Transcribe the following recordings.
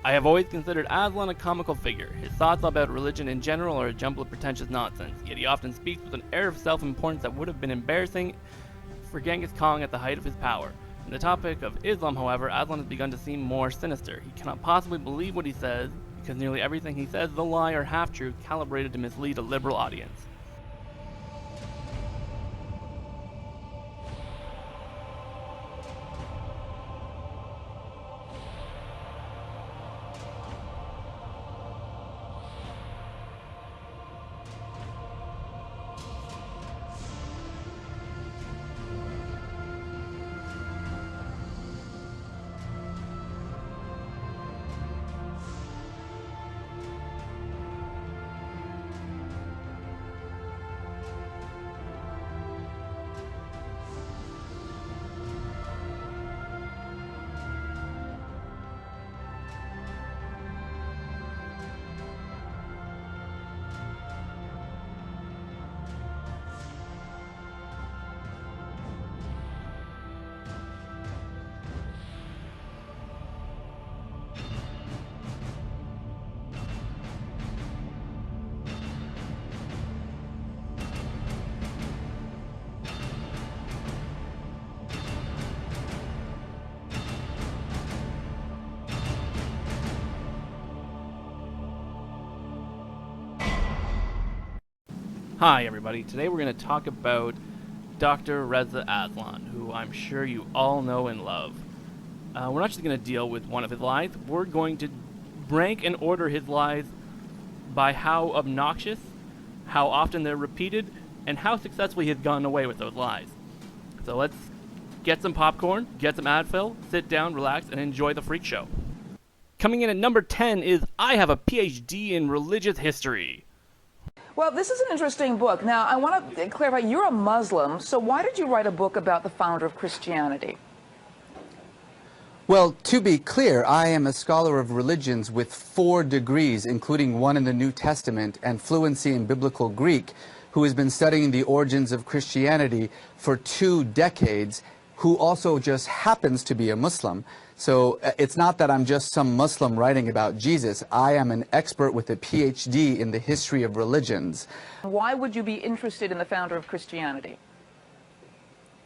I have always considered Aslan a comical figure. His thoughts about religion in general are a jumble of pretentious nonsense, yet he often speaks with an air of self-importance that would have been embarrassing for Genghis Khan at the height of his power. On the topic of Islam, however, Aslan has begun to seem more sinister. He cannot possibly believe what he says, because nearly everything he says is a lie or half-truth calibrated to mislead a liberal audience. Hi everybody, today we're going to talk about Dr. Reza Aslan, who I'm sure you all know and love. We're not just going to deal with one of his lies, we're going to rank and order his lies by how obnoxious, how often they're repeated, and how successfully he's gotten away with those lies. So let's get some popcorn, get some Advil, sit down, relax, and enjoy the freak show. Coming in at number 10 is I have a PhD in religious history. Well, this is an interesting book. Now, I want to clarify, you're a Muslim, so why did you write a book about the founder of Christianity? Well, to be clear, I am a scholar of religions with 4 degrees, including one in the New Testament and fluency in Biblical Greek, who has been studying the origins of Christianity for 2 decades, who also just happens to be a Muslim. So it's not that I'm just some Muslim writing about Jesus. I am an expert with a PhD in the history of religions. Why would you be interested in the founder of Christianity?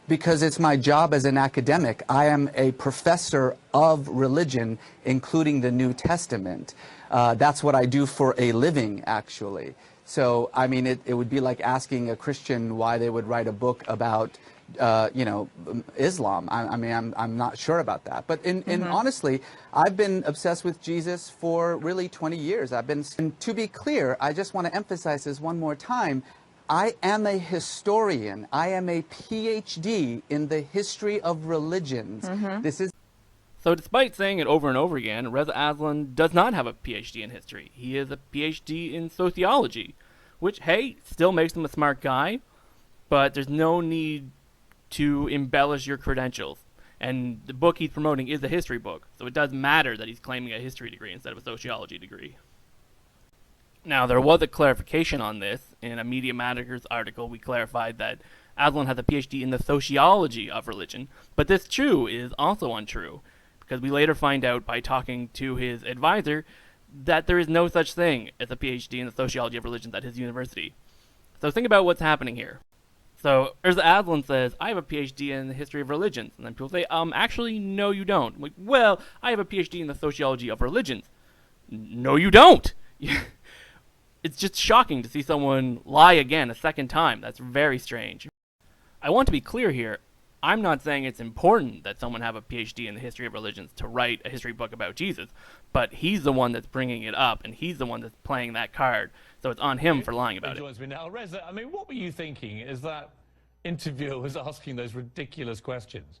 Because it's my job as an academic. I am a professor of religion, including the New Testament. That's what I do for a living, actually. So, I mean, it would be like asking a Christian why they would write a book about Islam. I mean, I'm not sure about that. But honestly, I've been obsessed with Jesus for really 20 years. And to be clear, I just want to emphasize this one more time. I am a historian. I am a PhD in the history of religions. So despite saying it over and over again, Reza Aslan does not have a PhD in history. He is a PhD in sociology, which, hey, still makes him a smart guy, but there's no need to embellish your credentials. And the book he's promoting is a history book, so it does matter that he's claiming a history degree instead of a sociology degree. Now, there was a clarification on this. In a Media Matters article, we clarified that Aslan has a PhD in the sociology of religion, but this too is also untrue, because we later find out by talking to his advisor that there is no such thing as a PhD in the sociology of religions at his university. So think about what's happening here. So, Reza Aslan says, I have a PhD in the history of religions. And then people say, actually, no you don't. I'm like, well, I have a PhD in the sociology of religions. No you don't! It's just shocking to see someone lie again a second time. That's very strange. I want to be clear here. I'm not saying it's important that someone have a PhD in the history of religions to write a history book about Jesus, but he's the one that's bringing it up, and he's the one that's playing that card, so it's on him for lying about it. Joins me now. Reza, I mean, what were you thinking as that interviewer was asking those ridiculous questions?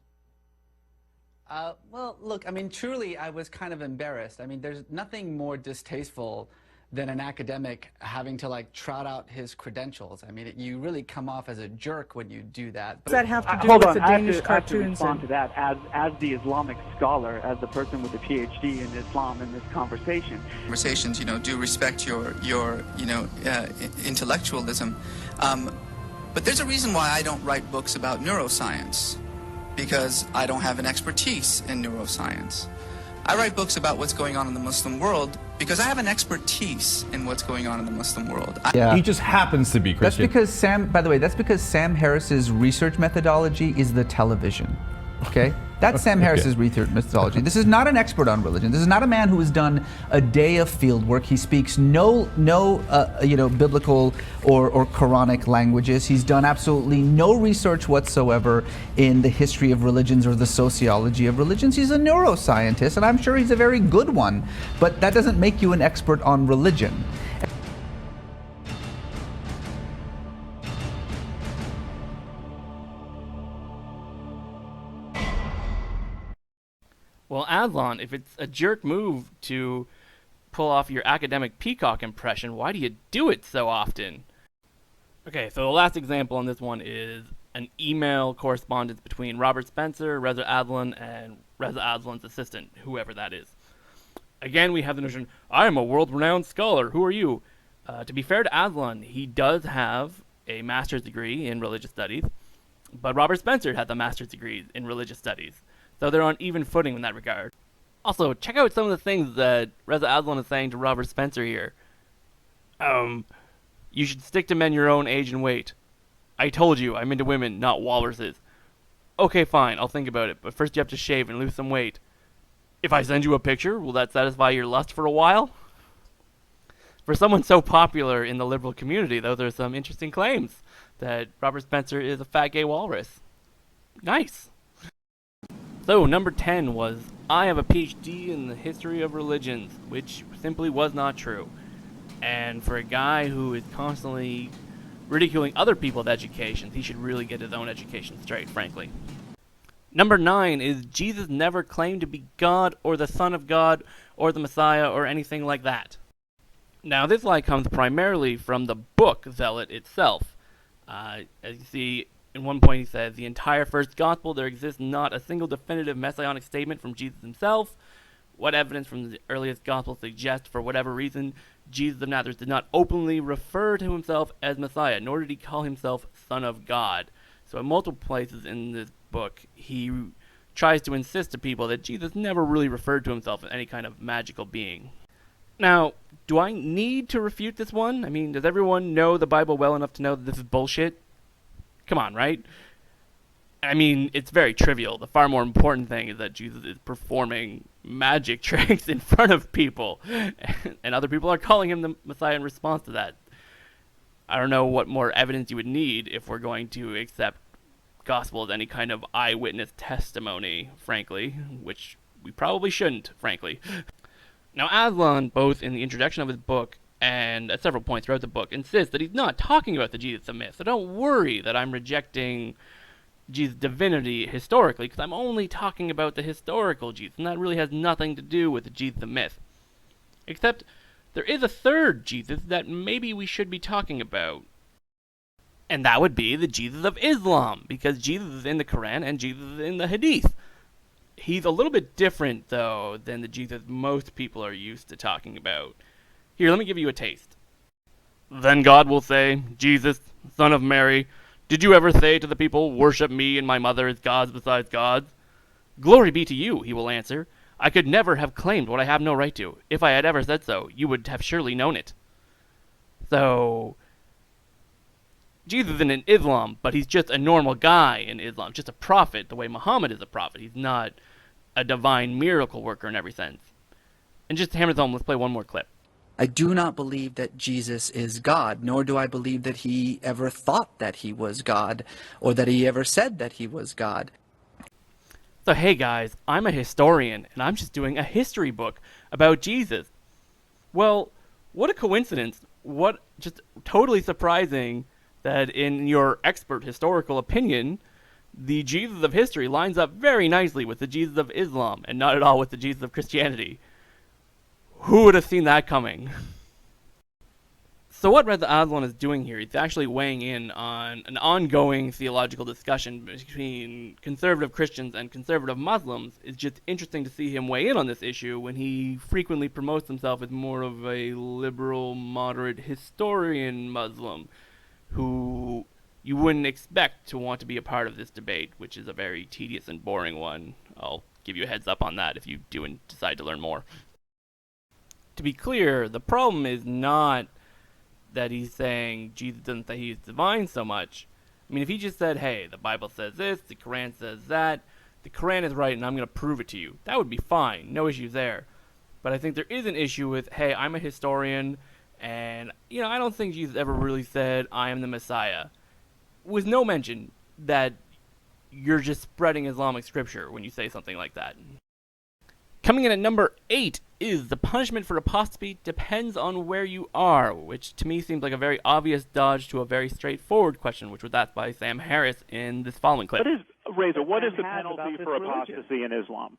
Well, look, I mean, truly, I was kind of embarrassed. I mean, there's nothing more distasteful than an academic having to, like, trot out his credentials. I mean, you really come off as a jerk when you do that. Does that have to do with the Danish cartoons? I have to respond to that as the Islamic scholar, as the person with a PhD in Islam in this conversation. Conversations, do respect your intellectualism. But there's a reason why I don't write books about neuroscience, because I don't have an expertise in neuroscience. I write books about what's going on in the Muslim world because I have an expertise in what's going on in the Muslim world. Yeah. He just happens to be Christian. That's because by the way, that's because Sam Harris's research methodology is the television. Okay? That's Sam Harris's research methodology. This is not an expert on religion. This is not a man who has done a day of field work. He speaks no biblical or Quranic languages. He's done absolutely no research whatsoever in the history of religions or the sociology of religions. He's a neuroscientist, and I'm sure he's a very good one. But that doesn't make you an expert on religion. Well, Aslan, if it's a jerk move to pull off your academic peacock impression, why do you do it so often? Okay, so the last example on this one is an email correspondence between Robert Spencer, Reza Aslan, and Reza Aslan's assistant, whoever that is. Again, we have the notion, I am a world-renowned scholar, who are you? To be fair to Aslan, he does have a master's degree in religious studies, but Robert Spencer has a master's degree in religious studies. So they're on even footing in that regard. Also, check out some of the things that Reza Aslan is saying to Robert Spencer here. You should stick to men your own age and weight. I told you, I'm into women, not walruses. Okay, fine, I'll think about it, but first you have to shave and lose some weight. If I send you a picture, will that satisfy your lust for a while? For someone so popular in the liberal community, though, there's some interesting claims that Robert Spencer is a fat gay walrus. Nice. So, number 10 was, I have a PhD in the history of religions, which simply was not true. And for a guy who is constantly ridiculing other people's educations, he should really get his own education straight, frankly. Number 9 is, Jesus never claimed to be God or the Son of God or the Messiah or anything like that. Now, this lie comes primarily from the book Zealot itself. As you see, in one point he says, the entire first gospel, there exists not a single definitive messianic statement from Jesus himself. What evidence from the earliest gospel suggests, for whatever reason, Jesus of Nazareth did not openly refer to himself as Messiah, nor did he call himself Son of God. So in multiple places in this book, he tries to insist to people that Jesus never really referred to himself as any kind of magical being. Now, do I need to refute this one? I mean, does everyone know the Bible well enough to know that this is bullshit? Come on, right? I mean, it's very trivial. The far more important thing is that Jesus is performing magic tricks in front of people, and other people are calling him the Messiah in response to that. I don't know what more evidence you would need if we're going to accept gospel as any kind of eyewitness testimony, frankly, which we probably shouldn't, frankly. Now, Aslan, both in the introduction of his book and at several points throughout the book, insists that he's not talking about the Jesus of myth. So don't worry that I'm rejecting Jesus' divinity historically, because I'm only talking about the historical Jesus, and that really has nothing to do with the Jesus of myth. Except, there is a third Jesus that maybe we should be talking about. And that would be the Jesus of Islam, because Jesus is in the Quran and Jesus is in the Hadith. He's a little bit different, though, than the Jesus most people are used to talking about. Here, let me give you a taste. Then God will say, Jesus, son of Mary, did you ever say to the people, worship me and my mother as gods besides gods? Glory be to you, he will answer. I could never have claimed what I have no right to. If I had ever said so, you would have surely known it. So, Jesus isn't in Islam, but he's just a normal guy in Islam, just a prophet, the way Muhammad is a prophet. He's not a divine miracle worker in every sense. And just to hammer it home, let's play one more clip. I do not believe that Jesus is God, nor do I believe that he ever thought that he was God, or that he ever said that he was God. So hey guys, I'm a historian, and I'm just doing a history book about Jesus. Well, what a coincidence. What just totally surprising that in your expert historical opinion, the Jesus of history lines up very nicely with the Jesus of Islam, and not at all with the Jesus of Christianity. Who would have seen that coming? So what Reza Aslan is doing here, he's actually weighing in on an ongoing theological discussion between conservative Christians and conservative Muslims. It's just interesting to see him weigh in on this issue when he frequently promotes himself as more of a liberal, moderate historian Muslim who you wouldn't expect to want to be a part of this debate, which is a very tedious and boring one. I'll give give you a heads up on that if you do decide to learn more. To be clear, the problem is not that he's saying Jesus doesn't think he's divine so much. I mean, if he just said, hey, the Bible says this, the Quran says that, the Quran is right and I'm going to prove it to you, that would be fine. No issues there. But I think there is an issue with, hey, I'm a historian, and, I don't think Jesus ever really said, I am the Messiah. With no mention that you're just spreading Islamic scripture when you say something like that. Coming in at number 8 is the punishment for apostasy depends on where you are, which to me seems like a very obvious dodge to a very straightforward question, which was asked by Sam Harris in this following clip. Reza, what is the penalty for apostasy in Islam?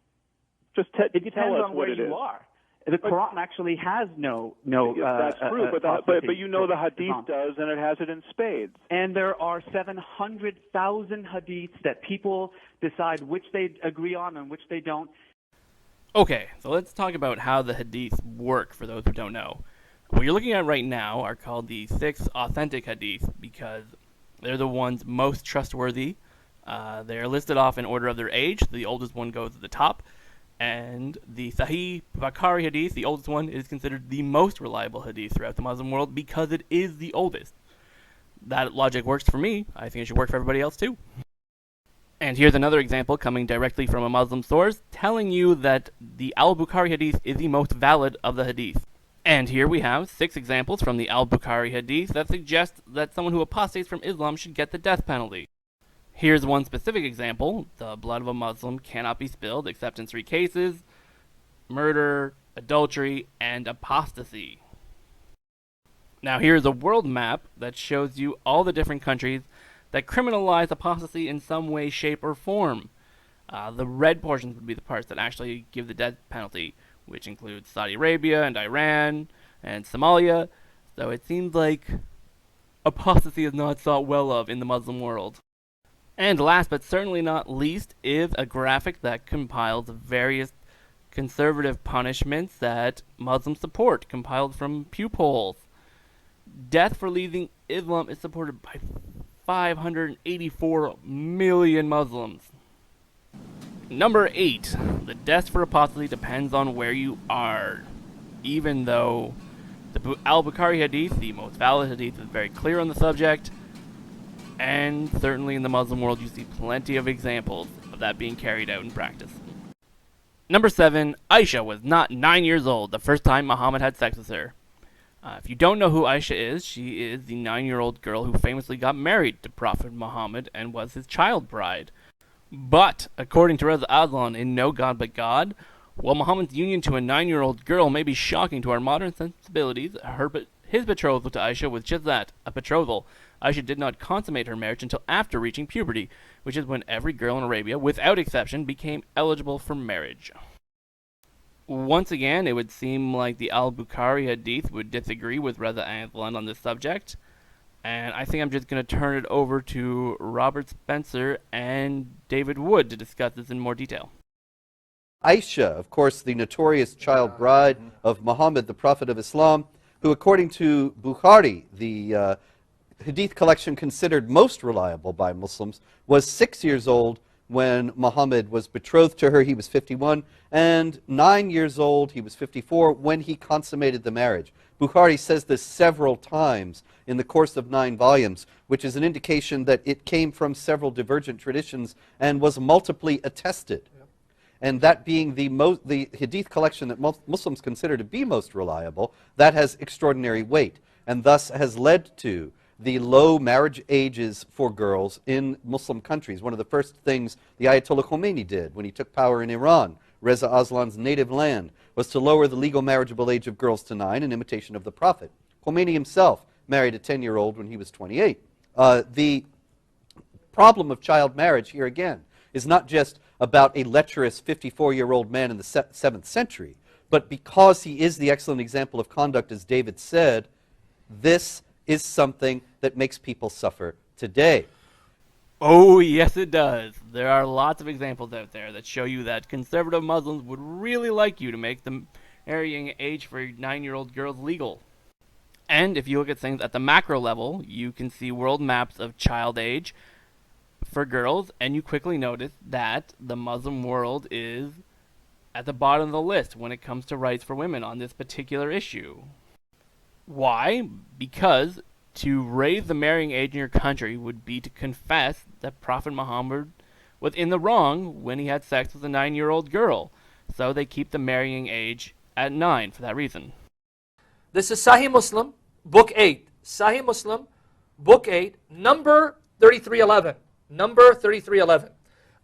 Just it depends tell us on what where it you is. Are. The Quran actually has no. That's true, but you know the Hadith does, and it has it in spades. And there are 700,000 Hadiths that people decide which they agree on and which they don't. Okay, so let's talk about how the Hadiths work for those who don't know. What you're looking at right now are called the 6 authentic Hadiths because they're the ones most trustworthy. They're listed off in order of their age. The oldest one goes at the top. And the Sahih Bukhari Hadith, the oldest one, is considered the most reliable Hadith throughout the Muslim world because it is the oldest. That logic works for me. I think it should work for everybody else too. And here's another example coming directly from a Muslim source telling you that the Al-Bukhari Hadith is the most valid of the Hadith. And here we have 6 examples from the Al-Bukhari Hadith that suggest that someone who apostates from Islam should get the death penalty. Here's one specific example. The blood of a Muslim cannot be spilled except in 3 cases: murder, adultery, and apostasy. Now here's a world map that shows you all the different countries that criminalize apostasy in some way, shape, or form. The red portions would be the parts that actually give the death penalty, which includes Saudi Arabia and Iran and Somalia. So it seems like apostasy is not thought well of in the Muslim world. And last but certainly not least is a graphic that compiles various conservative punishments that Muslims support, compiled from Pew polls. Death for leaving Islam is supported by 584 million Muslims. Number 8. The death for apostasy depends on where you are. Even though the Al-Bukhari Hadith, the most valid Hadith, is very clear on the subject, and certainly in the Muslim world you see plenty of examples of that being carried out in practice. Number 7. Aisha was not 9 years old the first time Muhammad had sex with her. If you don't know who Aisha is, she is the 9-year-old girl who famously got married to Prophet Muhammad and was his child bride. But, according to Reza Aslan in No God But God, while Muhammad's union to a 9-year-old girl may be shocking to our modern sensibilities, his betrothal to Aisha was just that, a betrothal. Aisha did not consummate her marriage until after reaching puberty, which is when every girl in Arabia, without exception, became eligible for marriage. Once again, it would seem like the Al-Bukhari Hadith would disagree with Reza Aslan on this subject, and I think I'm just going to turn it over to Robert Spencer and David Wood to discuss this in more detail. Aisha, of course, the notorious child bride of Muhammad, the Prophet of Islam, who, according to Bukhari, the Hadith collection considered most reliable by Muslims, was 6 years old when Muhammad was betrothed to her. He was 51, and 9 years old, he was 54, when he consummated the marriage. Bukhari says this several times in the course of 9 volumes, which is an indication that it came from several divergent traditions and was multiply attested. And that being the Hadith collection that Muslims consider to be most reliable, that has extraordinary weight, and thus has led to the low marriage ages for girls in Muslim countries. One of the first things the Ayatollah Khomeini did when he took power in Iran, Reza Aslan's native land, was to lower the legal marriageable age of girls to 9 in imitation of the Prophet. Khomeini himself married a 10-year-old when he was 28. The problem of child marriage here again is not just about a lecherous 54-year-old man in the 7th century, but because he is the excellent example of conduct, as David said, this is something that makes people suffer today. Oh, yes it does. There are lots of examples out there that show you that conservative Muslims would really like you to make the marrying age for 9-year-old girls legal. And if you look at things at the macro level, you can see world maps of child age for girls, and you quickly notice that the Muslim world is at the bottom of the list when it comes to rights for women on this particular issue. Why? Because to raise the marrying age in your country would be to confess that Prophet Muhammad was in the wrong when he had sex with a 9-year-old girl. So they keep the marrying age at 9 for that reason. This is Sahih Muslim, Book 8. Sahih Muslim, Book 8, number 3311. Number 3311.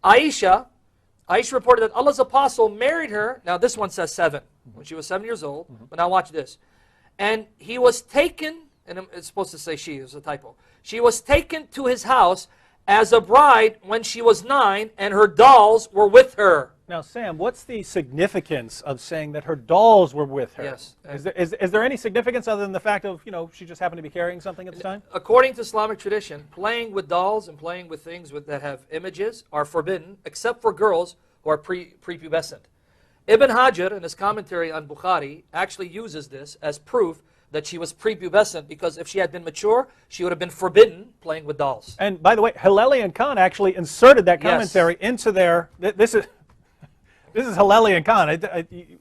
Aisha reported that Allah's apostle married her, now this one says 7, when she was 7 years old, but now watch this. And he was taken, and it's supposed to say she, it was a typo. She was taken to his house as a bride when she was 9, and her dolls were with her. Now, Sam, what's the significance of saying that her dolls were with her? Yes. Is there any significance other than the fact of, she just happened to be carrying something at the time? According to Islamic tradition, playing with dolls and playing with things that have images are forbidden, except for girls who are prepubescent. Ibn Hajar, in his commentary on Bukhari, actually uses this as proof that she was prepubescent, because if she had been mature, she would have been forbidden playing with dolls. And by the way, Hilleli and Khan actually inserted that commentary into their... This is Hilleli and Khan.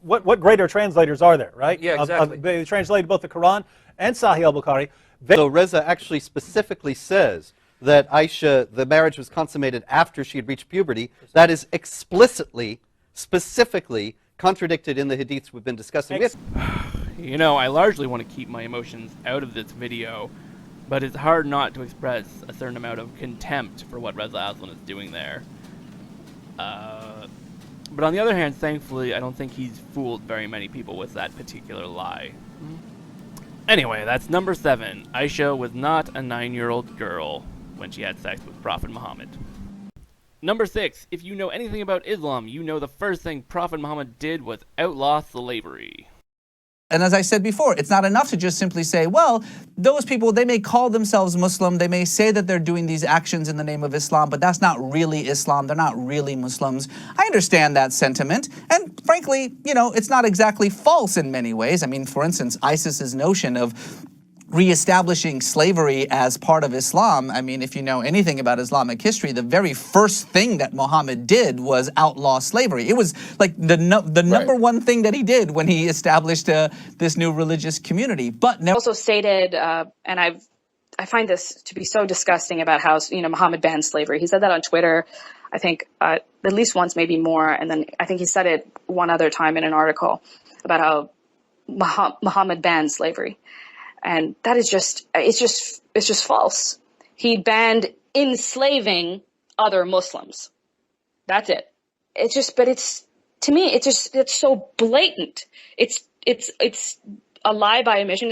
What greater translators are there, right? Yeah, exactly. They translated both the Quran and Sahih al-Bukhari. So Reza actually specifically says that Aisha, the marriage was consummated after she had reached puberty. That is explicitly, specifically contradicted in the hadiths we've been discussing. I largely want to keep my emotions out of this video, but it's hard not to express a certain amount of contempt for what Reza Aslan is doing there. But on the other hand, thankfully, I don't think he's fooled very many people with that particular lie. Anyway, that's number 7. Aisha was not a 9-year-old girl when she had sex with Prophet Muhammad. Number 6. If you know anything about Islam, you know the first thing Prophet Muhammad did was outlaw slavery. And as I said before, it's not enough to just simply say, well, those people, they may call themselves Muslim, they may say that they're doing these actions in the name of Islam, but that's not really Islam, they're not really Muslims. I understand that sentiment, and frankly, it's not exactly false in many ways. I mean, for instance, ISIS's notion of reestablishing slavery as part of Islam. I mean, if you know anything about Islamic history, the very first thing that Muhammad did was outlaw slavery. It was like the number one thing that he did when he established this new religious community. But also stated, and I find this to be so disgusting about how Muhammad banned slavery. He said that on Twitter, I think at least once, maybe more, and then I think he said it one other time in an article about how Muhammad banned slavery. And that is it's just false. He banned enslaving other Muslims. That's it. To me, it's so blatant. It's a lie by omission.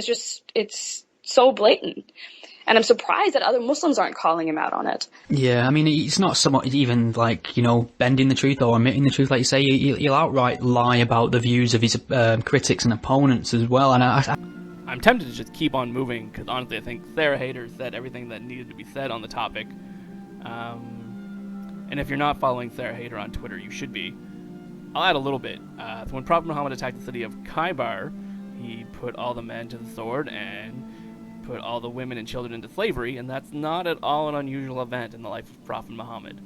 It's so blatant. And I'm surprised that other Muslims aren't calling him out on it. Yeah, I mean, it's not somewhat even like, bending the truth or omitting the truth. Like you say, he'll outright lie about the views of his critics and opponents as well. And I'm tempted to just keep on moving, because honestly I think Sarah Hayter said everything that needed to be said on the topic. And if you're not following Sarah Hayter on Twitter, you should be. I'll add a little bit. So when Prophet Muhammad attacked the city of Khaybar, he put all the men to the sword and put all the women and children into slavery, and that's not at all an unusual event in the life of Prophet Muhammad.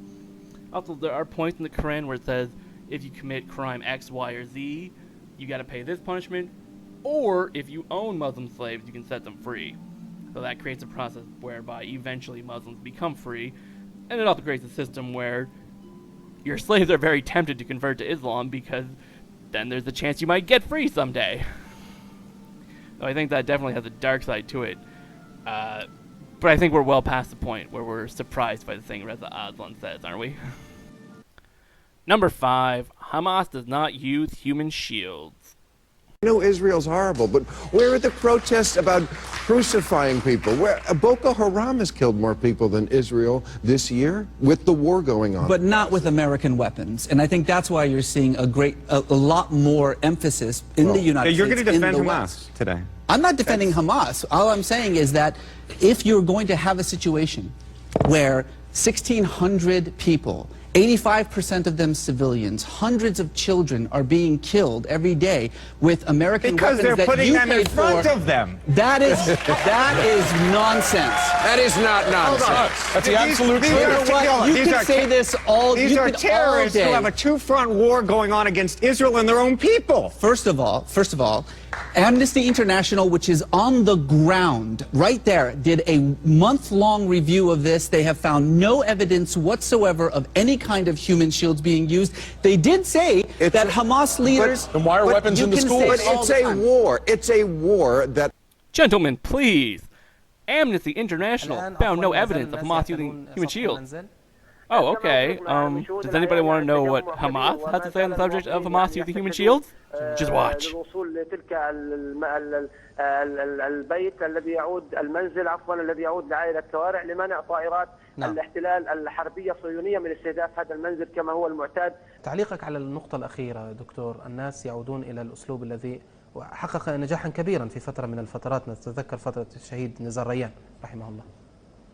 Also, there are points in the Quran where it says, if you commit crime X, Y, or Z, you gotta pay this punishment, or if you own Muslim slaves, you can set them free. So that creates a process whereby eventually Muslims become free, and it also creates a system where your slaves are very tempted to convert to Islam, because then there's a chance you might get free someday. So I think that definitely has a dark side to it. But I think we're well past the point where we're surprised by the thing Reza Aslan says, aren't we? Number 5, Hamas does not use human shields. I know Israel's horrible, but where are the protests about crucifying people? Where Boko Haram has killed more people than Israel this year with the war going on. But not with American weapons. And I think that's why you're seeing a lot more emphasis in the United States. You're going to defend in the Hamas West. today. I'm not defending Hamas. All I'm saying is that if you're going to have a situation where 1,600 people 85% of them civilians. Hundreds of children are being killed every day with American weapons they're that putting you them in paid front for. of them. That is nonsense. That is not nonsense. That's the absolute You know what? You These can say this all These are all terrorists day. who have a two-front war going on against Israel and their own people. First of all, Amnesty International, which is on the ground right there, did a month-long review of this. They have found no evidence whatsoever of any kind of human shields being used. They did say that Hamas leaders... Then why are weapons in the schools? But it's a war. It's a war that... Gentlemen, please. Amnesty International found no evidence of Hamas using human shields. Oh, okay. Does anybody want to know what Hamas has to say on the subject of Hamas using human shields? Just watch. للوصول لتلك البيت الذي يعود المنزل الذي يعود لعائلة كوارع لمنع طائرات الاحتلال الحربية الصهيونية من استهداف هذا المنزل كما هو المعتاد. تعليقك على النقطة الأخيرة دكتور، الناس يعودون إلى الأسلوب الذي حقق نجاحا كبيرا في فترة من الفترات، نتذكر فترة الشهيد نزار ريان رحمه الله.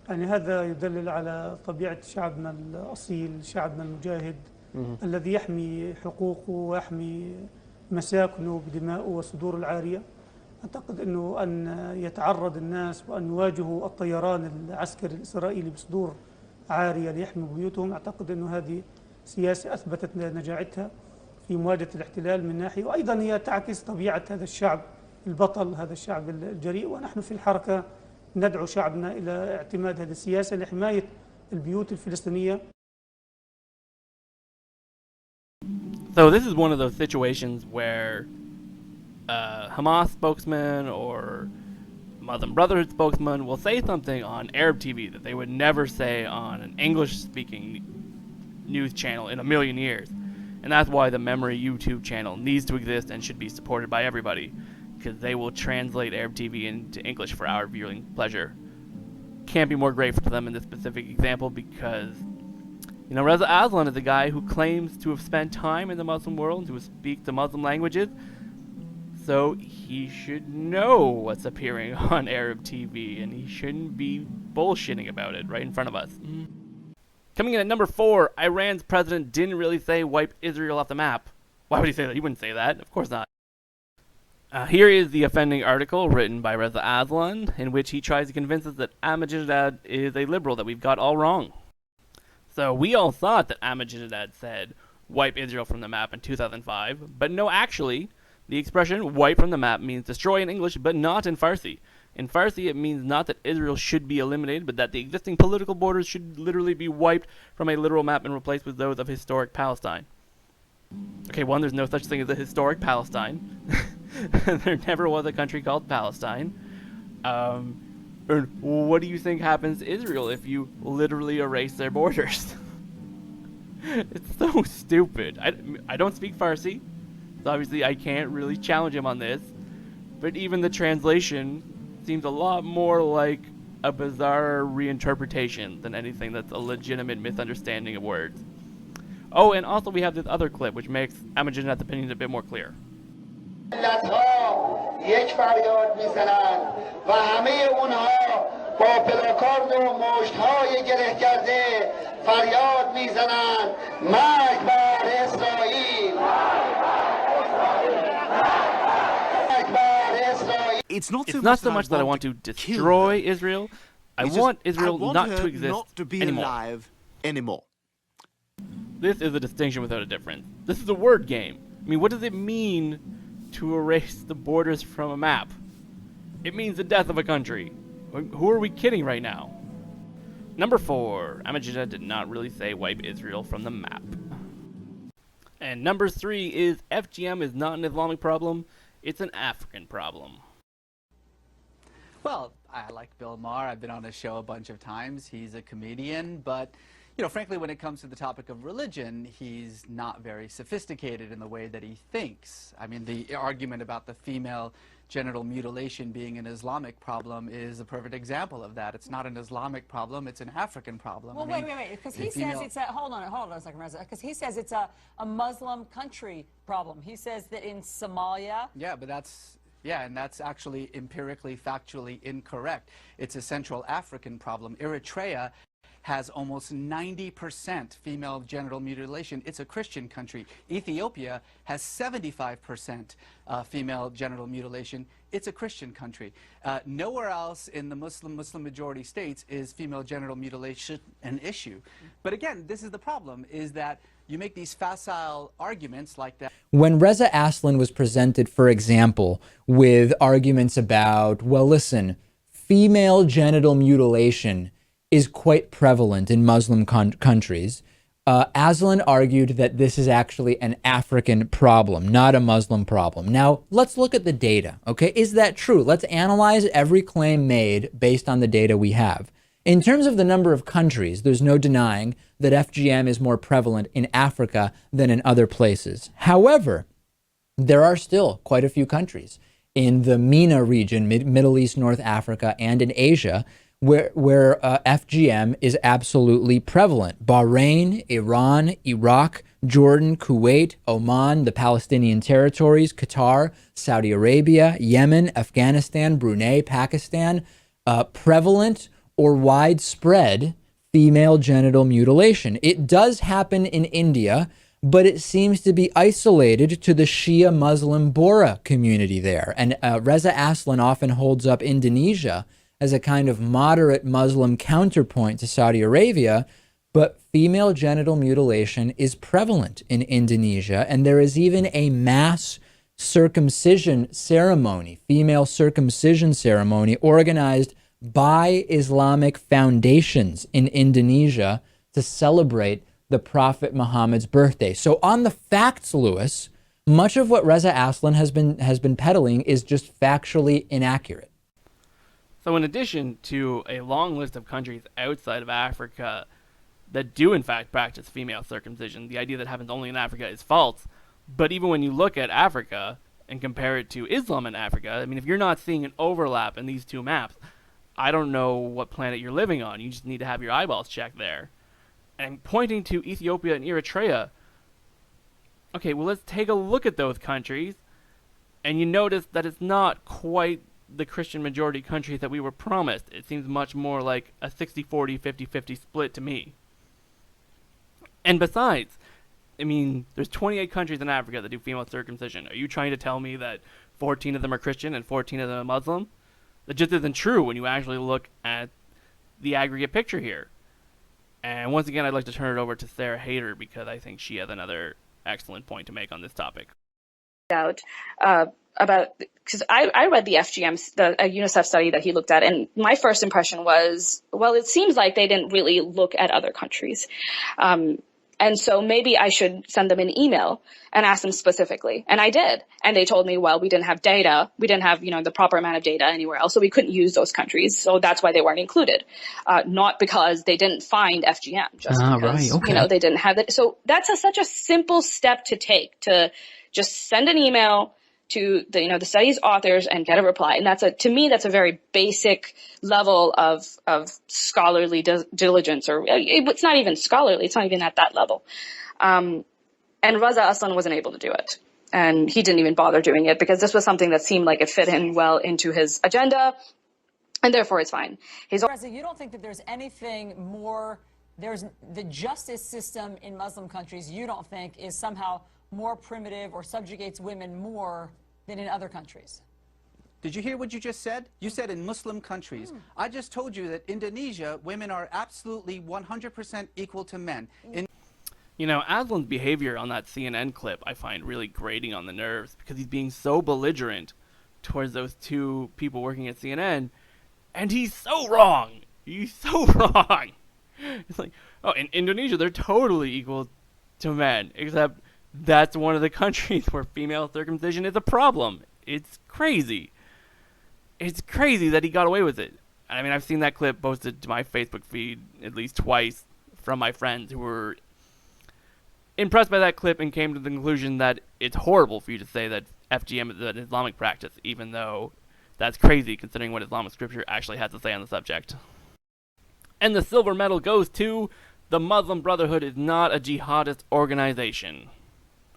يعني هذا يدلل على طبيعة شعبنا الأصيل، شعبنا المجاهد الذي يحمي حقوقه ويحمي مساكنه بدمائه وصدوره العارية. أعتقد أنه أن يتعرض الناس وأن يواجهوا الطيران العسكري الإسرائيلي بصدور عارية ليحموا بيوتهم، أعتقد أنه هذه سياسة أثبتت نجاعتها في مواجهة الاحتلال من ناحية، وأيضا هي تعكس طبيعة هذا الشعب البطل، هذا الشعب الجريء. ونحن في الحركة ندعو شعبنا إلى اعتماد هذه السياسة لحماية البيوت الفلسطينية. So this is one of those situations where Hamas spokesman or Muslim Brotherhood spokesman will say something on Arab TV that they would never say on an English-speaking news channel in a million years. And that's why the Memory YouTube channel needs to exist and should be supported by everybody, because they will translate Arab TV into English for our viewing pleasure. Can't be more grateful to them in this specific example because, you know, Reza Aslan is a guy who claims to have spent time in the Muslim world, to speak the Muslim languages, so he should know what's appearing on Arab TV, and he shouldn't be bullshitting about it right in front of us. Coming in at number 4, Iran's president didn't really say wipe Israel off the map. Why would he say that? He wouldn't say that. Of course not. Here is the offending article written by Reza Aslan, in which he tries to convince us that Ahmadinejad is a liberal that we've got all wrong. So we all thought that Ahmadinejad said, wipe Israel from the map in 2005, but no, actually, the expression wipe from the map means destroy in English, but not in Farsi. In Farsi, it means not that Israel should be eliminated, but that the existing political borders should literally be wiped from a literal map and replaced with those of historic Palestine. Okay, one, there's no such thing as a historic Palestine. There never was a country called Palestine. And what do you think happens to Israel if you literally erase their borders? It's so stupid. I don't speak Farsi, so obviously I can't really challenge him on this. But even the translation seems a lot more like a bizarre reinterpretation than anything that's a legitimate misunderstanding of words. Oh, and also we have this other clip which makes Ahmadinejad's opinions a bit more clear. یک فریاد میزنند و همه اونها با پلاکارد و مشت‌های گره کرده فریاد میزنند مرگ بر اسرائیل. It's not so much that I want to destroy Israel. I want Israel not to exist not to be anymore. alive anymore. This is a distinction without a difference. This is a word game. I mean, what does it mean to erase the borders from a map? It means the death of a country. Who are we kidding right now? Number 4, Ahmadinejad did not really say wipe Israel from the map. And number 3 is FGM is not an Islamic problem, it's an African problem. Well, I like Bill Maher. I've been on his show a bunch of times. He's a comedian, but, you know, frankly, when it comes to the topic of religion, he's not very sophisticated in the way that he thinks. I mean, the argument about the female genital mutilation being an Islamic problem is a perfect example of that. It's not an Islamic problem, it's an African problem. Well, wait, because he says it's a, hold on a second, Reza, because he says it's a Muslim country problem. He says that in Somalia... Yeah, but that's... Yeah, and that's actually empirically, factually incorrect. It's a Central African problem. Eritrea has almost 90% female genital mutilation. It's a Christian country. Ethiopia has 75% female genital mutilation. It's a Christian country. Nowhere else in the Muslim majority states is female genital mutilation an issue. But again, this is the problem, is that you make these facile arguments like that. When Reza Aslan was presented, for example, with arguments about, well, listen, female genital mutilation is quite prevalent in Muslim countries, Aslan argued that this is actually an African problem, not a Muslim problem. Now, let's look at the data, okay? Is that true? Let's analyze every claim made based on the data we have. In terms of the number of countries, there's no denying that FGM is more prevalent in Africa than in other places. However, there are still quite a few countries in the MENA region, Middle East, North Africa, and in Asia, where FGM is absolutely prevalent. Bahrain, Iran, Iraq, Jordan, Kuwait, Oman, the Palestinian territories, Qatar, Saudi Arabia, Yemen, Afghanistan, Brunei, Pakistan, prevalent or widespread female genital mutilation. It does happen in India, but it seems to be isolated to the Shia Muslim Bora community there. And Reza Aslan often holds up Indonesia as a kind of moderate Muslim counterpoint to Saudi Arabia, but female genital mutilation is prevalent in Indonesia, and there is even a mass circumcision ceremony, female circumcision ceremony, organized by Islamic foundations in Indonesia to celebrate the Prophet Muhammad's birthday. So on the facts, Lewis, much of what Reza Aslan has been peddling is just factually inaccurate. So in addition to a long list of countries outside of Africa that do in fact practice female circumcision, the idea that happens only in Africa is false. But even when you look at Africa and compare it to Islam in Africa, I mean, if you're not seeing an overlap in these two maps, I don't know what planet you're living on. You just need to have your eyeballs checked there. And pointing to Ethiopia and Eritrea, okay, well, let's take a look at those countries, and you notice that it's not quite the Christian majority countries that we were promised. It seems much more like a 60-40, 50-50 split to me. And besides, I mean, there's 28 countries in Africa that do female circumcision. Are you trying to tell me that 14 of them are Christian and 14 of them are Muslim? That just isn't true when you actually look at the aggregate picture here. And once again, I'd like to turn it over to Sarah Hayter because I think she has another excellent point to make on this topic. About because I read the FGM, the UNICEF study that he looked at, and my first impression was, well, it seems like they didn't really look at other countries. And so maybe I should send them an email and ask them specifically. And I did. And they told me, well, we didn't have data. We didn't have, the proper amount of data anywhere else. So we couldn't use those countries. So that's why they weren't included. Not because they didn't find FGM, just because, right, okay. They didn't have it. So that's such a simple step to take, to just send an email to the study's authors and get a reply. And to me, that's a very basic level of scholarly diligence, or it's not even scholarly. It's not even at that level. And Reza Aslan wasn't able to do it. And he didn't even bother doing it because this was something that seemed like it fit in well into his agenda. And therefore it's fine. Reza, you don't think that there's anything more, there's the justice system in Muslim countries, you don't think is somehow more primitive or subjugates women more than in other countries? Did you hear what you just said? You said in Muslim countries. I just told you that Indonesia, women are absolutely 100% equal to men. Aslan's behavior on that CNN clip I find really grating on the nerves because he's being so belligerent towards those two people working at CNN, and he's so wrong. He's so wrong. It's like, oh, in Indonesia, they're totally equal to men, except that's one of the countries where female circumcision is a problem. It's crazy. It's crazy that he got away with it. I mean, I've seen that clip posted to my Facebook feed at least twice from my friends who were impressed by that clip and came to the conclusion that it's horrible for you to say that FGM is an Islamic practice, even though that's crazy considering what Islamic scripture actually has to say on the subject. And the silver medal goes to the Muslim Brotherhood is not a jihadist organization.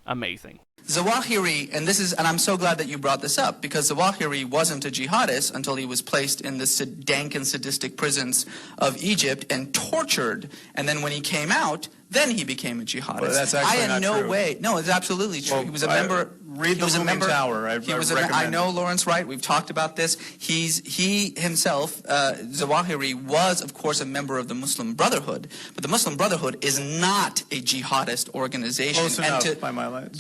Amazing. Zawahiri, and I'm so glad that you brought this up, because Zawahiri wasn't a jihadist until he was placed in the dank and sadistic prisons of Egypt and tortured, and then when he came out, then he became a jihadist. Well, that's actually I in not no true. way. No, it's absolutely true. Well, he was a member. Read The Looming Tower. I know Lawrence Wright. We've talked about this. He himself, Zawahiri, was of course a member of the Muslim Brotherhood, but the Muslim Brotherhood is not a jihadist organization. Close enough, by my lights.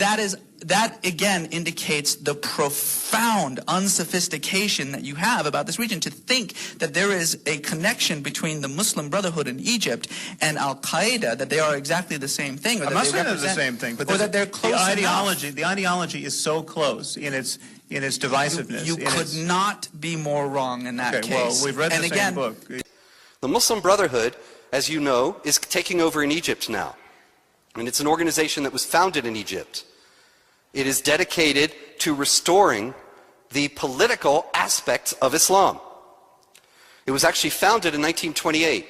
That again indicates the profound unsophistication that you have about this region, to think that there is a connection between the Muslim Brotherhood in Egypt and Al-Qaeda, that they are exactly the same thing, or I'm that not they saying they're represent, the same thing, but or that they're close the ideology is so close in its divisiveness. You could not be more wrong in that case. Well, we've read the same book. The Muslim Brotherhood, as you know, is taking over in Egypt now. And it's an organization that was founded in Egypt. It is dedicated to restoring the political aspects of Islam. It was actually founded in 1928.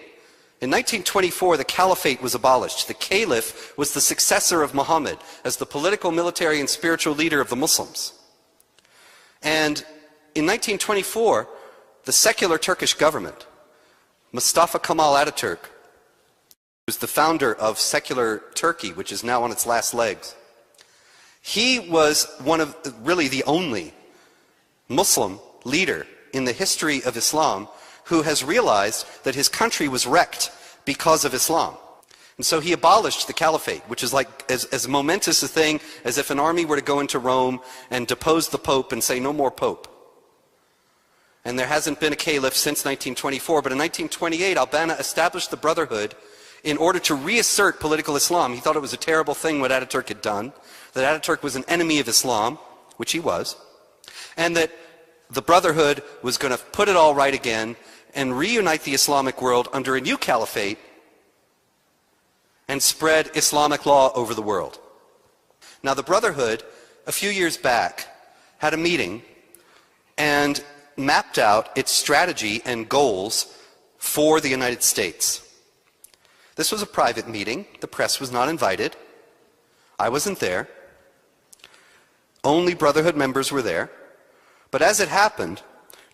In 1924, the caliphate was abolished. The caliph was the successor of Muhammad as the political, military, and spiritual leader of the Muslims. And in 1924, the secular Turkish government, Mustafa Kemal Ataturk, who was the founder of secular Turkey, which is now on its last legs, he was one of, really the only Muslim leader in the history of Islam who has realized that his country was wrecked because of Islam. And so he abolished the caliphate, which is like as momentous a thing as if an army were to go into Rome and depose the Pope and say, no more Pope. And there hasn't been a caliph since 1924, but in 1928, Al-Banna established the Brotherhood in order to reassert political Islam. He thought it was a terrible thing what Ataturk had done, that Ataturk was an enemy of Islam, which he was, and that the Brotherhood was going to put it all right again and reunite the Islamic world under a new caliphate and spread Islamic law over the world. Now the Brotherhood, a few years back, had a meeting and mapped out its strategy and goals for the United States. This was a private meeting. The press was not invited. I wasn't there. Only Brotherhood members were there. But as it happened,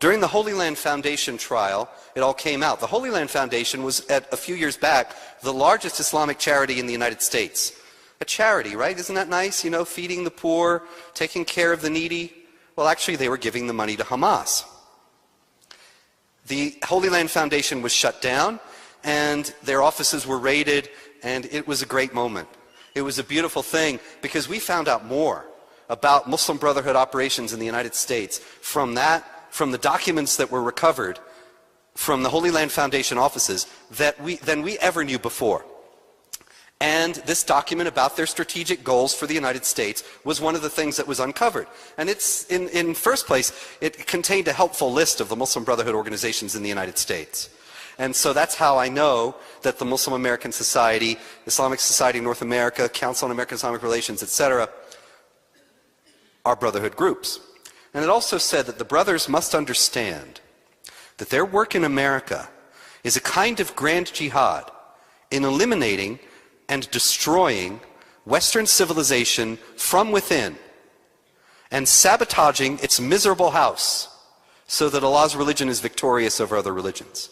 during the Holy Land Foundation trial, it all came out. The Holy Land Foundation was, a few years back, the largest Islamic charity in the United States. A charity, right? Isn't that nice? You know, feeding the poor, taking care of the needy. Well, actually, they were giving the money to Hamas. The Holy Land Foundation was shut down, and their offices were raided, and it was a great moment. It was a beautiful thing, because we found out more about Muslim Brotherhood operations in the United States from the documents that were recovered from the Holy Land Foundation offices than we ever knew before. And this document about their strategic goals for the United States was one of the things that was uncovered. And it's, in first place, it contained a helpful list of the Muslim Brotherhood organizations in the United States. And so that's how I know that the Muslim American Society, Islamic Society of North America, Council on American Islamic Relations, etc., are Brotherhood groups. And it also said that the brothers must understand that their work in America is a kind of grand jihad in eliminating and destroying Western civilization from within and sabotaging its miserable house so that Allah's religion is victorious over other religions.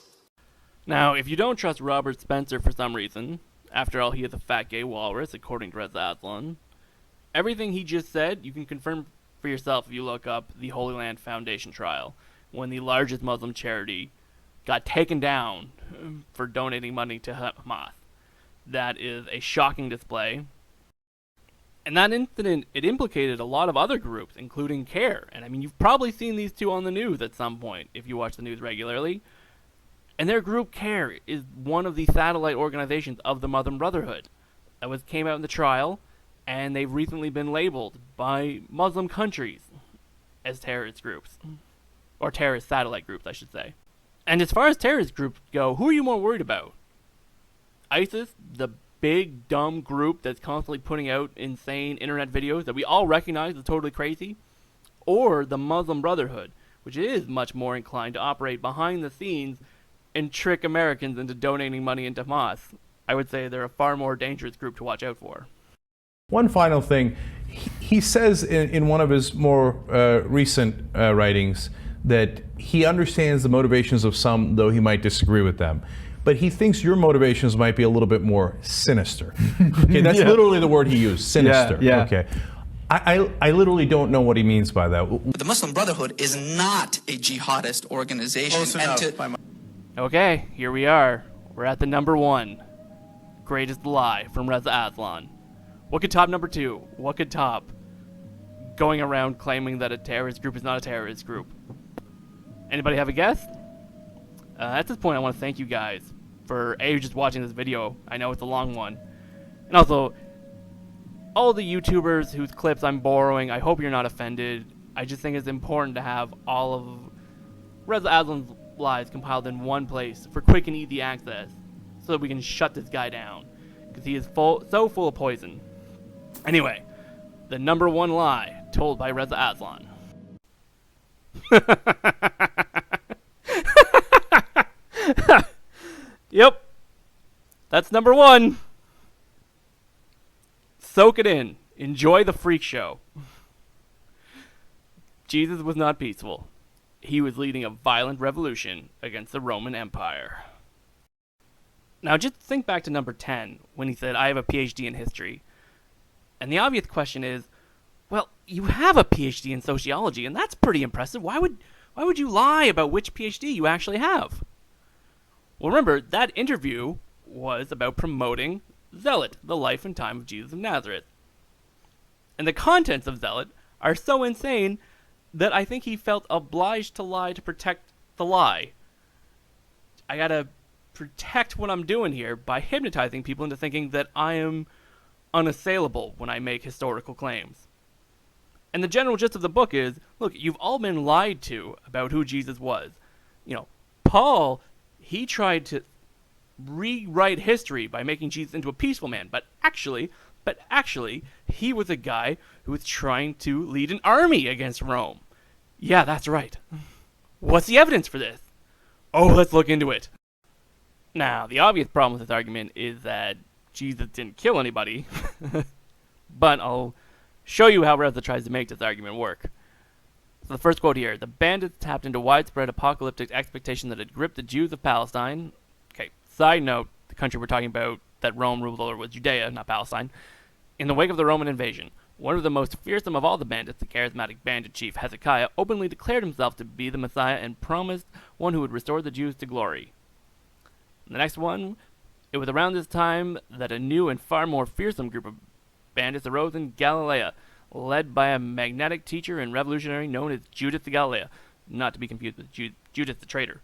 Now, if you don't trust Robert Spencer for some reason, after all, he is a fat gay walrus, according to Reza Aslan, everything he just said, you can confirm for yourself if you look up the Holy Land Foundation trial, when the largest Muslim charity got taken down for donating money to Hamas. That is a shocking display. And that incident, it implicated a lot of other groups, including CARE. And I mean, you've probably seen these two on the news at some point, if you watch the news regularly. And their group, CARE, is one of the satellite organizations of the Muslim Brotherhood. That came out in the trial, and they've recently been labeled by Muslim countries as terrorist groups. Or terrorist satellite groups, I should say. And as far as terrorist groups go, who are you more worried about? ISIS, the big, dumb group that's constantly putting out insane internet videos that we all recognize as totally crazy? Or the Muslim Brotherhood, which is much more inclined to operate behind the scenes and trick Americans into donating money into Hamas? I would say they're a far more dangerous group to watch out for. One final thing, he says in one of his more recent writings that he understands the motivations of some, though he might disagree with them. But he thinks your motivations might be a little bit more sinister. Okay, that's literally the word he used, sinister. Yeah. Okay. I literally don't know what he means by that. The Muslim Brotherhood is not a jihadist organization. Okay, here we are. We're at the number 1. Greatest lie from Reza Aslan. What could top number 2? What could top going around claiming that a terrorist group is not a terrorist group? Anybody have a guess? At this point, I want to thank you guys for just watching this video. I know it's a long one. And also, all the YouTubers whose clips I'm borrowing, I hope you're not offended. I just think it's important to have all of Reza Aslan's lies compiled in one place for quick and easy access, so that we can shut this guy down, because he is so full of poison. Anyway, the number 1 lie told by Reza Aslan. Yep, that's number 1. Soak it in. Enjoy the freak show. Jesus was not peaceful. He was leading a violent revolution against the Roman Empire. Now just think back to number 10, when he said, I have a PhD in history. And the obvious question is, well, you have a PhD in sociology, and that's pretty impressive. Why would you lie about which PhD you actually have? Well, remember, that interview was about promoting Zealot, the life and time of Jesus of Nazareth. And the contents of Zealot are so insane that I think he felt obliged to lie to protect the lie. I gotta protect what I'm doing here by hypnotizing people into thinking that I am unassailable when I make historical claims. And the general gist of the book is, look, you've all been lied to about who Jesus was. You know, Paul, he tried to rewrite history by making Jesus into a peaceful man, but actually, he was a guy who was trying to lead an army against Rome. Yeah, that's right. What's the evidence for this? Oh, let's look into it. Now, the obvious problem with this argument is that Jesus didn't kill anybody, but I'll show you how Reza tries to make this argument work. So the first quote here, the bandits tapped into widespread apocalyptic expectation that had gripped the Jews of Palestine. Okay, side note, the country we're talking about that Rome ruled over was Judea, not Palestine. In the wake of the Roman invasion, one of the most fearsome of all the bandits, the charismatic bandit chief Hezekiah, openly declared himself to be the Messiah and promised one who would restore the Jews to glory. The next one, it was around this time that a new and far more fearsome group of bandits arose in Galilee, led by a magnetic teacher and revolutionary known as Judas the Galilean, not to be confused with Judas the traitor.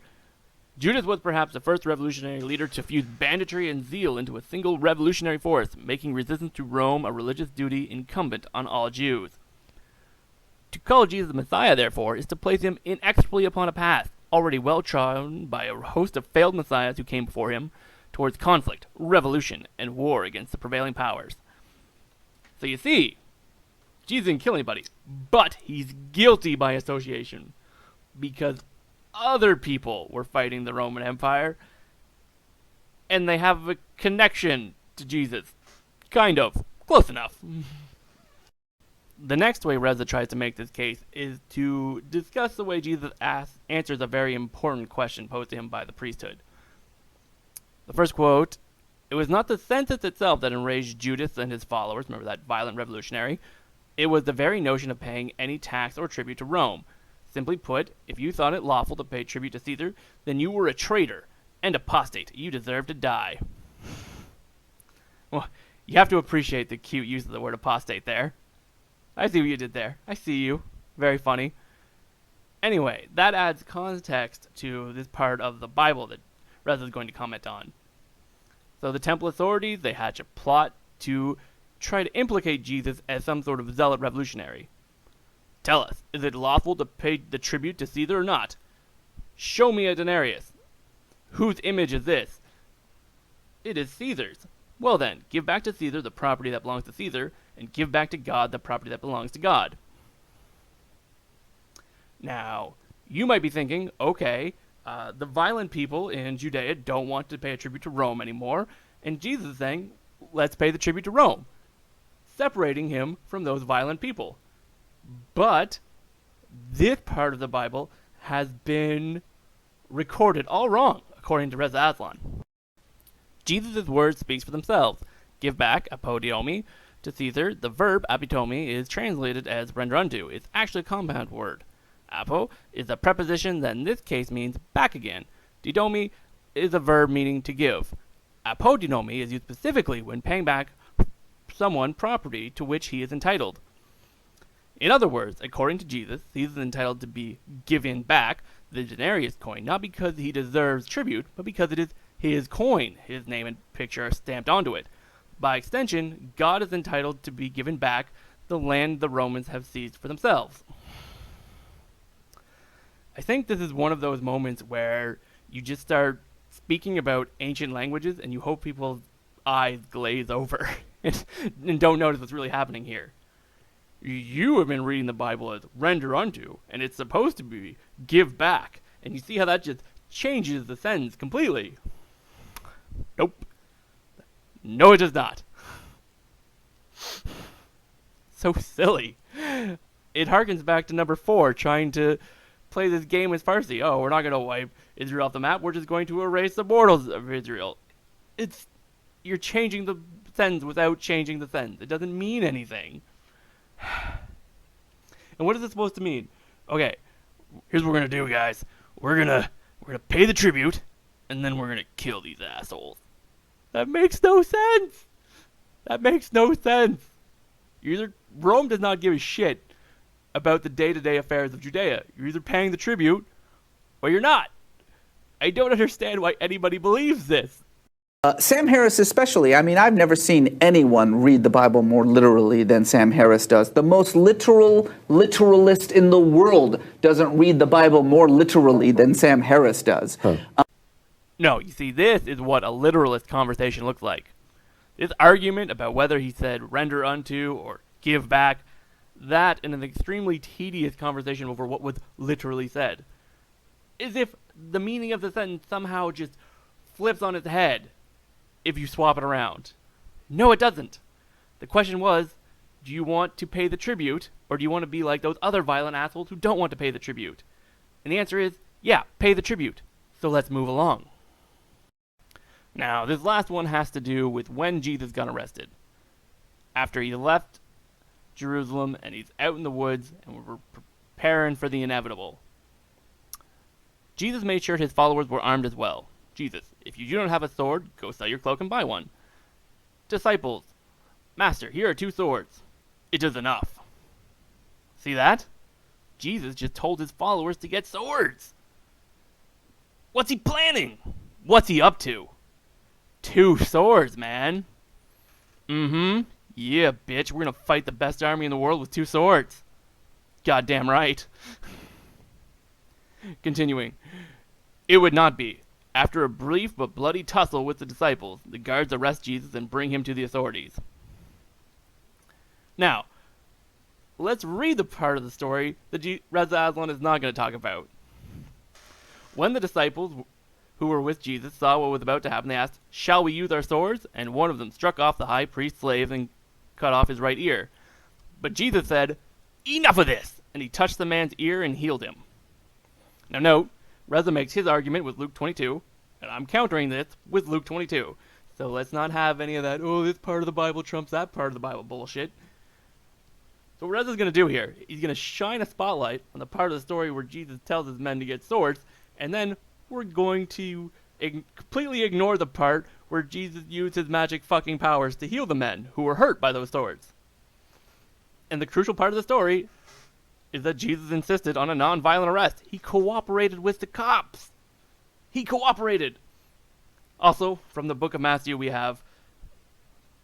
Judas was perhaps the first revolutionary leader to fuse banditry and zeal into a single revolutionary force, making resistance to Rome a religious duty incumbent on all Jews. To call Jesus the Messiah, therefore, is to place him inexorably upon a path, already well trodden by a host of failed messiahs who came before him, towards conflict, revolution, and war against the prevailing powers. So you see, Jesus didn't kill anybody, but he's guilty by association, because other people were fighting the Roman Empire, and they have a connection to Jesus. Kind of. Close enough. The next way Reza tries to make this case is to discuss the way Jesus answers a very important question posed to him by the priesthood. The first quote, it was not the census itself that enraged Judas and his followers, remember that violent revolutionary, it was the very notion of paying any tax or tribute to Rome. Simply put, if you thought it lawful to pay tribute to Caesar, then you were a traitor and apostate. You deserve to die. Well, you have to appreciate the cute use of the word apostate there. I see what you did there. I see you. Very funny. Anyway, that adds context to this part of the Bible that Reza is going to comment on. So the temple authorities, they hatch a plot to try to implicate Jesus as some sort of zealot revolutionary. Tell us, is it lawful to pay the tribute to Caesar or not? Show me a denarius. Whose image is this? It is Caesar's. Well then, give back to Caesar the property that belongs to Caesar, and give back to God the property that belongs to God. Now, you might be thinking, okay, the violent people in Judea don't want to pay a tribute to Rome anymore, and Jesus is saying, let's pay the tribute to Rome. separating him from those violent people. But this part of the Bible has been recorded all wrong, according to Reza Aslan. Jesus' words speaks for themselves. Give back, apodiomi, to Caesar. The verb apitomi is translated as render unto. It's actually a compound word. Apo is a preposition that in this case means back again. Didomi is a verb meaning to give. Apodinomi is used specifically when paying back someone property to which he is entitled. In other words, according to Jesus, Caesar is entitled to be given back the denarius coin, not because he deserves tribute, but because it is his coin, his name and picture are stamped onto it. By extension, God is entitled to be given back the land the Romans have seized for themselves. I think this is one of those moments where you just start speaking about ancient languages and you hope people's eyes glaze over and don't notice what's really happening here. You have been reading the Bible as render unto, and it's supposed to be give back. And you see how that just changes the sentence completely. Nope. No, it does not. So silly. It harkens back to number 4, trying to play this game as Farsi. Oh, we're not going to wipe Israel off the map. We're just going to erase the borders of Israel. You're changing the sentence without changing the sentence. It doesn't mean anything. And what is it supposed to mean? Okay, here's what we're going to do, guys. We're gonna pay the tribute, and then we're going to kill these assholes. That makes no sense. That makes no sense. Rome does not give a shit about the day-to-day affairs of Judea. You're either paying the tribute, or you're not. I don't understand why anybody believes this. Sam Harris especially. I mean, I've never seen anyone read the Bible more literally than Sam Harris does. The most literalist in the world doesn't read the Bible more literally than Sam Harris does. No, you see, this is what a literalist conversation looks like. This argument about whether he said render unto or give back, that in an extremely tedious conversation over what was literally said. As if the meaning of the sentence somehow just flips on its head if you swap it around. No, it doesn't. The question was, do you want to pay the tribute, or do you want to be like those other violent assholes who don't want to pay the tribute? And the answer is, yeah, pay the tribute. So let's move along. Now, this last one has to do with when Jesus got arrested. After he left Jerusalem and he's out in the woods and we're preparing for the inevitable. Jesus made sure his followers were armed as well. Jesus, if you do not have a sword, go sell your cloak and buy one. Disciples, Master, here are 2 swords. It is enough. See that? Jesus just told his followers to get swords. What's he planning? What's he up to? 2 swords, man. Yeah, bitch, we're gonna fight the best army in the world with 2 swords. Goddamn right. Continuing. It would not be. After a brief but bloody tussle with the disciples, the guards arrest Jesus and bring him to the authorities. Now, let's read the part of the story that Reza Aslan is not going to talk about. When the disciples who were with Jesus saw what was about to happen, they asked, "Shall we use our swords?" And one of them struck off the high priest's slave and cut off his right ear. But Jesus said, "Enough of this!" And he touched the man's ear and healed him. Now note, Reza makes his argument with Luke 22, and I'm countering this with Luke 22. So let's not have any of that, oh, this part of the Bible trumps that part of the Bible bullshit. So what Reza's going to do here, he's going to shine a spotlight on the part of the story where Jesus tells his men to get swords, and then we're going to completely ignore the part where Jesus used his magic fucking powers to heal the men who were hurt by those swords. And the crucial part of the story is that Jesus insisted on a non-violent arrest. He cooperated with the cops. He cooperated. Also, from the book of Matthew, we have,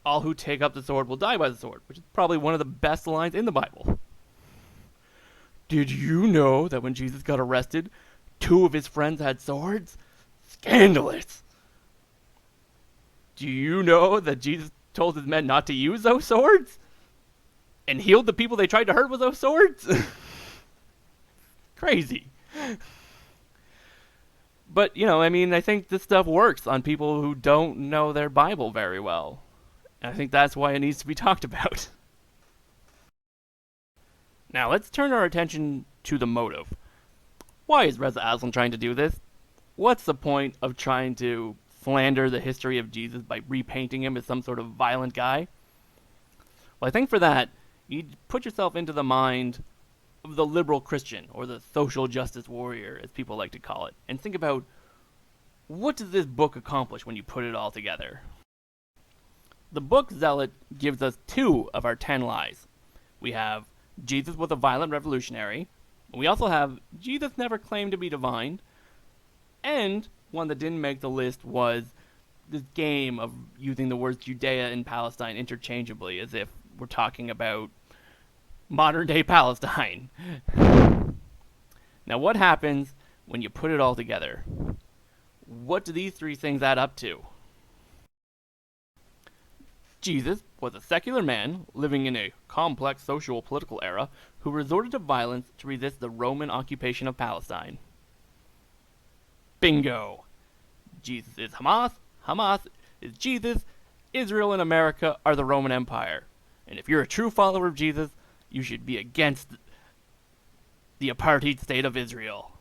all who take up the sword will die by the sword, which is probably one of the best lines in the Bible. Did you know that when Jesus got arrested, 2 of his friends had swords? Scandalous. Do you know that Jesus told his men not to use those swords? And healed the people they tried to hurt with those swords? Crazy. But, you know, I mean, I think this stuff works on people who don't know their Bible very well. And I think that's why it needs to be talked about. Now let's turn our attention to the motive. Why is Reza Aslan trying to do this? What's the point of trying to slander the history of Jesus by repainting him as some sort of violent guy? Well, I think for that, you need to put yourself into the mind of the liberal Christian, or the social justice warrior, as people like to call it, and think about, what does this book accomplish when you put it all together? The book Zealot gives us 2 of our 10 lies. We have Jesus was a violent revolutionary. We also have Jesus never claimed to be divine. And one that didn't make the list was this game of using the words Judea and Palestine interchangeably, as if we're talking about modern-day Palestine. Now, what happens when you put it all together? What do these 3 things add up to? Jesus was a secular man living in a complex social political era who resorted to violence to resist the Roman occupation of Palestine. Bingo! Jesus is Hamas, Hamas is Jesus, Israel and America are the Roman Empire. And if you're a true follower of Jesus, you should be against the apartheid state of Israel.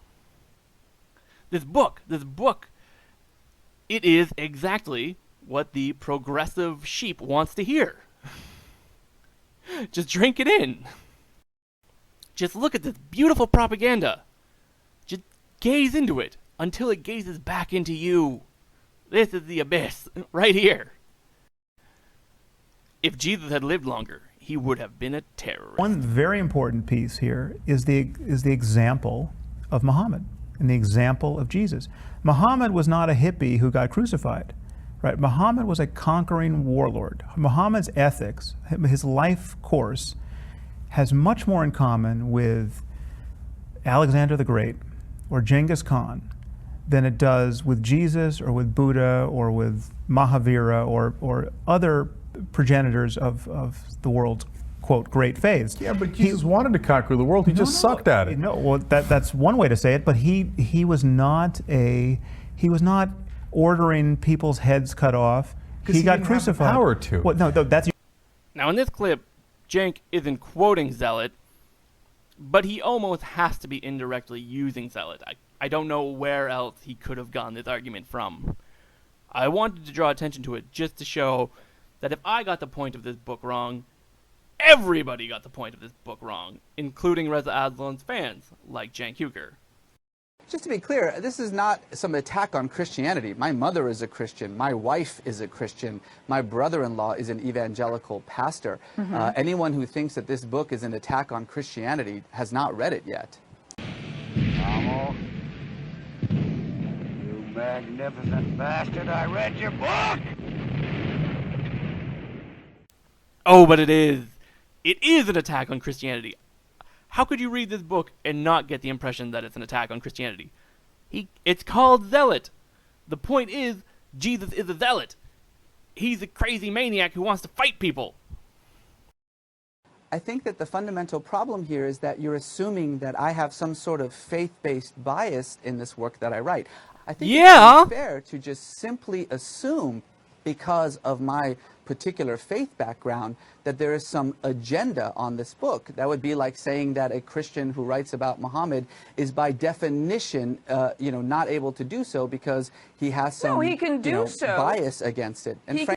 This book, it is exactly what the progressive sheep wants to hear. Just drink it in. Just look at this beautiful propaganda. Just gaze into it until it gazes back into you. This is the abyss, right here. If Jesus had lived longer, he would have been a terrorist. One very important piece here is the example of Muhammad and the example of Jesus. Muhammad was not a hippie who got crucified. Right? Muhammad was a conquering warlord. Muhammad's ethics, his life course, has much more in common with Alexander the Great or Genghis Khan than it does with Jesus or with Buddha or with Mahavira or other progenitors of the world's, quote, great faiths. Yeah, but Jesus wanted to conquer the world. He just sucked at it. No, well, that's one way to say it. But he was not ordering people's heads cut off. He got crucified. Have the power to. Well, no, that's. Now in this clip, Cenk isn't quoting Zealot, but he almost has to be indirectly using Zealot. I don't know where else he could have gotten this argument from. I wanted to draw attention to it just to show that if I got the point of this book wrong, everybody got the point of this book wrong, including Reza Aslan's fans, like Cenk Uygur. Just to be clear, this is not some attack on Christianity. My mother is a Christian. My wife is a Christian. My brother-in-law is an evangelical pastor. Anyone who thinks that this book is an attack on Christianity has not read it yet. Amo, you magnificent bastard, I read your book! Oh, but it is. It is an attack on Christianity. How could you read this book and not get the impression that it's an attack on Christianity? It's called Zealot. The point is, Jesus is a zealot. He's a crazy maniac who wants to fight people. I think that the fundamental problem here is that you're assuming that I have some sort of faith-based bias in this work that I write. I think it's unfair to just simply assume, because of my particular faith background, that there is some agenda on this book. That would be like saying that a Christian who writes about Muhammad is by definition, not able to do so because he has some bias against it. And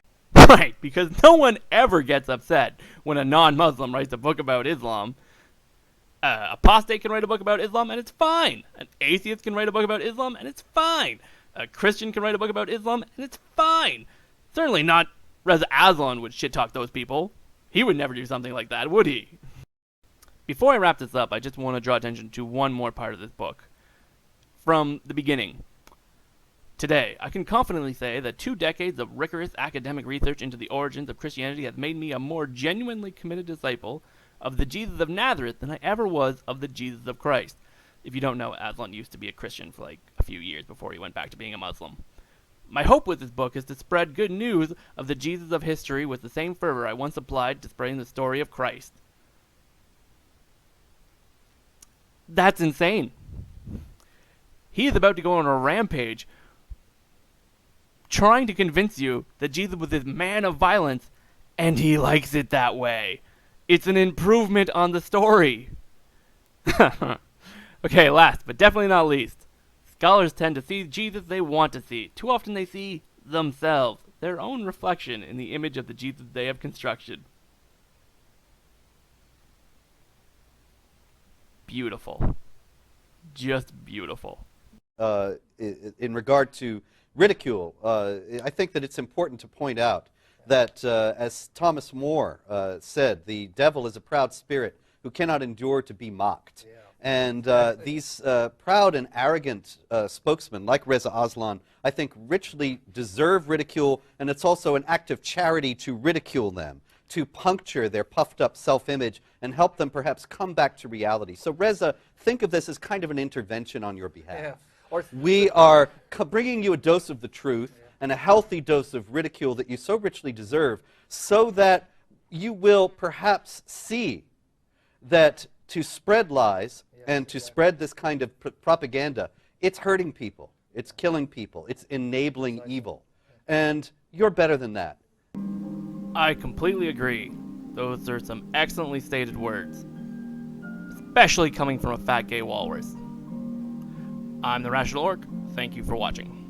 Right, because no one ever gets upset when a non-Muslim writes a book about Islam. Apostate can write a book about Islam and it's fine. An atheist can write a book about Islam and it's fine. A Christian can write a book about Islam and it's fine. Certainly not Reza Aslan would shit-talk those people. He would never do something like that, would he? Before I wrap this up, I just want to draw attention to one more part of this book. From the beginning. Today, I can confidently say that 2 decades of rigorous academic research into the origins of Christianity has made me a more genuinely committed disciple of the Jesus of Nazareth than I ever was of the Jesus of Christ. If you don't know, Aslan used to be a Christian for like a few years before he went back to being a Muslim. My hope with this book is to spread good news of the Jesus of history with the same fervor I once applied to spreading the story of Christ. That's insane. He is about to go on a rampage trying to convince you that Jesus was this man of violence, and he likes it that way. It's an improvement on the story. Okay, last but definitely not least, scholars tend to see Jesus they want to see. Too often they see themselves, their own reflection in the image of the Jesus they have constructed. Beautiful. Just beautiful. In regard to ridicule, I think that it's important to point out that, as Thomas More said, the devil is a proud spirit who cannot endure to be mocked. And these proud and arrogant spokesmen, like Reza Aslan, I think richly deserve ridicule, and it's also an act of charity to ridicule them, to puncture their puffed up self-image and help them perhaps come back to reality. So Reza, think of this as kind of an intervention on your behalf. We are bringing you a dose of the truth and a healthy dose of ridicule that you so richly deserve, so that you will perhaps see that to spread lies and to spread this kind of propaganda, it's hurting people, it's killing people, it's enabling evil. And you're better than that. I completely agree. Those are some excellently stated words. Especially coming from a fat gay walrus. I'm the Rational Orc. Thank you for watching.